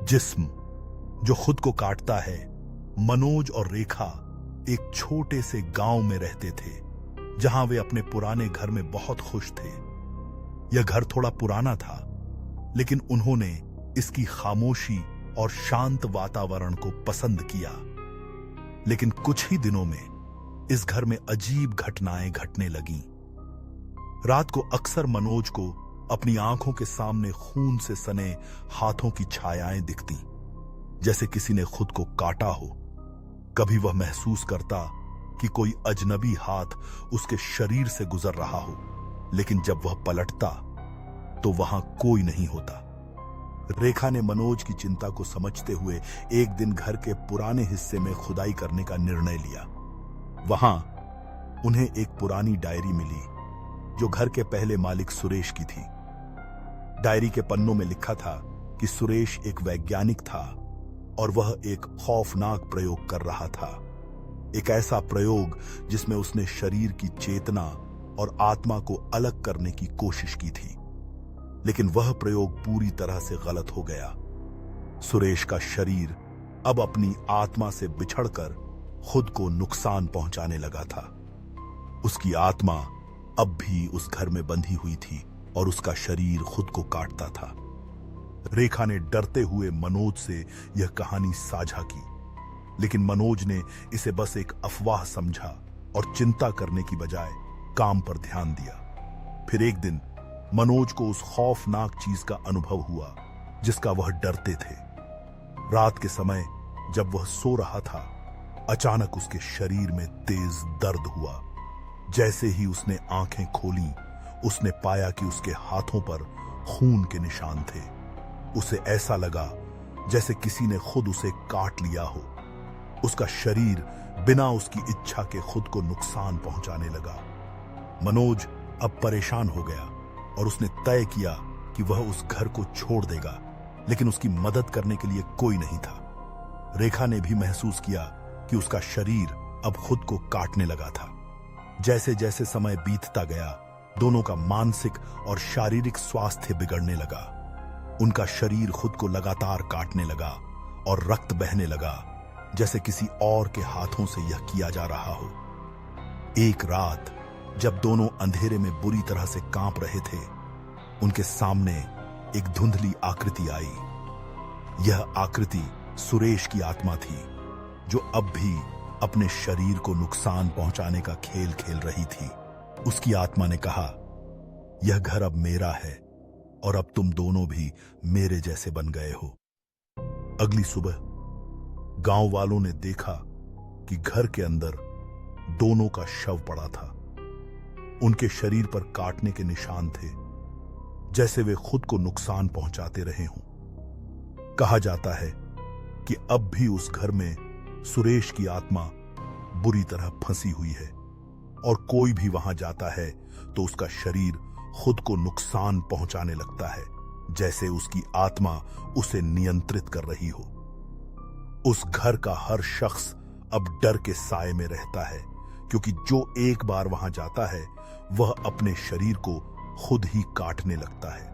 जिस्म जो खुद को काटता है। मनोज और रेखा एक छोटे से गांव में रहते थे, जहां वे अपने पुराने घर में बहुत खुश थे। यह घर थोड़ा पुराना था, लेकिन उन्होंने इसकी खामोशी और शांत वातावरण को पसंद किया। लेकिन कुछ ही दिनों में इस घर में अजीब घटनाएं घटने लगीं। रात को अक्सर मनोज को अपनी आंखों के सामने खून से सने हाथों की छायाएं दिखती, जैसे किसी ने खुद को काटा हो। कभी वह महसूस करता कि कोई अजनबी हाथ उसके शरीर से गुजर रहा हो, लेकिन जब वह पलटता तो वहां कोई नहीं होता। रेखा ने मनोज की चिंता को समझते हुए एक दिन घर के पुराने हिस्से में खुदाई करने का निर्णय लिया। वहां उन्हें एक पुरानी डायरी मिली जो घर के पहले मालिक सुरेश की थी। डायरी के पन्नों में लिखा था कि सुरेश एक वैज्ञानिक था और वह एक खौफनाक प्रयोग कर रहा था। एक ऐसा प्रयोग जिसमें उसने शरीर की चेतना और आत्मा को अलग करने की कोशिश की थी, लेकिन वह प्रयोग पूरी तरह से गलत हो गया। सुरेश का शरीर अब अपनी आत्मा से बिछड़कर खुद को नुकसान पहुंचाने लगा था। उसकी आत्मा अब भी उस घर में बंधी हुई थी और उसका शरीर खुद को काटता था। रेखा ने डरते हुए मनोज से यह कहानी साझा की, लेकिन मनोज ने इसे बस एक अफवाह समझा और चिंता करने की बजाय काम पर ध्यान दिया। फिर एक दिन मनोज को उस खौफनाक चीज का अनुभव हुआ जिसका वह डरते थे। रात के समय जब वह सो रहा था, अचानक उसके शरीर में तेज दर्द हुआ। जैसे ही उसने आंखें खोली, उसने पाया कि उसके हाथों पर खून के निशान थे। उसे ऐसा लगा जैसे किसी ने खुद उसे काट लिया हो। उसका शरीर बिना उसकी इच्छा के खुद को नुकसान पहुंचाने लगा। मनोज अब परेशान हो गया और उसने तय किया कि वह उस घर को छोड़ देगा, लेकिन उसकी मदद करने के लिए कोई नहीं था। रेखा ने भी महसूस किया कि उसका शरीर अब खुद को काटने लगा था। जैसे जैसे समय बीतता गया, दोनों का मानसिक और शारीरिक स्वास्थ्य बिगड़ने लगा। उनका शरीर खुद को लगातार काटने लगा और रक्त बहने लगा, जैसे किसी और के हाथों से यह किया जा रहा हो। एक रात जब दोनों अंधेरे में बुरी तरह से कांप रहे थे, उनके सामने एक धुंधली आकृति आई। यह आकृति सुरेश की आत्मा थी, जो अब भी अपने शरीर को नुकसान पहुंचाने का खेल खेल रही थी। उसकी आत्मा ने कहा, यह घर अब मेरा है और अब तुम दोनों भी मेरे जैसे बन गए हो। अगली सुबह गांव वालों ने देखा कि घर के अंदर दोनों का शव पड़ा था। उनके शरीर पर काटने के निशान थे, जैसे वे खुद को नुकसान पहुंचाते रहे हों। कहा जाता है कि अब भी उस घर में सुरेश की आत्मा बुरी तरह फंसी हुई है और कोई भी वहां जाता है तो उसका शरीर खुद को नुकसान पहुंचाने लगता है, जैसे उसकी आत्मा उसे नियंत्रित कर रही हो। उस घर का हर शख्स अब डर के साए में रहता है, क्योंकि जो एक बार वहां जाता है वह अपने शरीर को खुद ही काटने लगता है।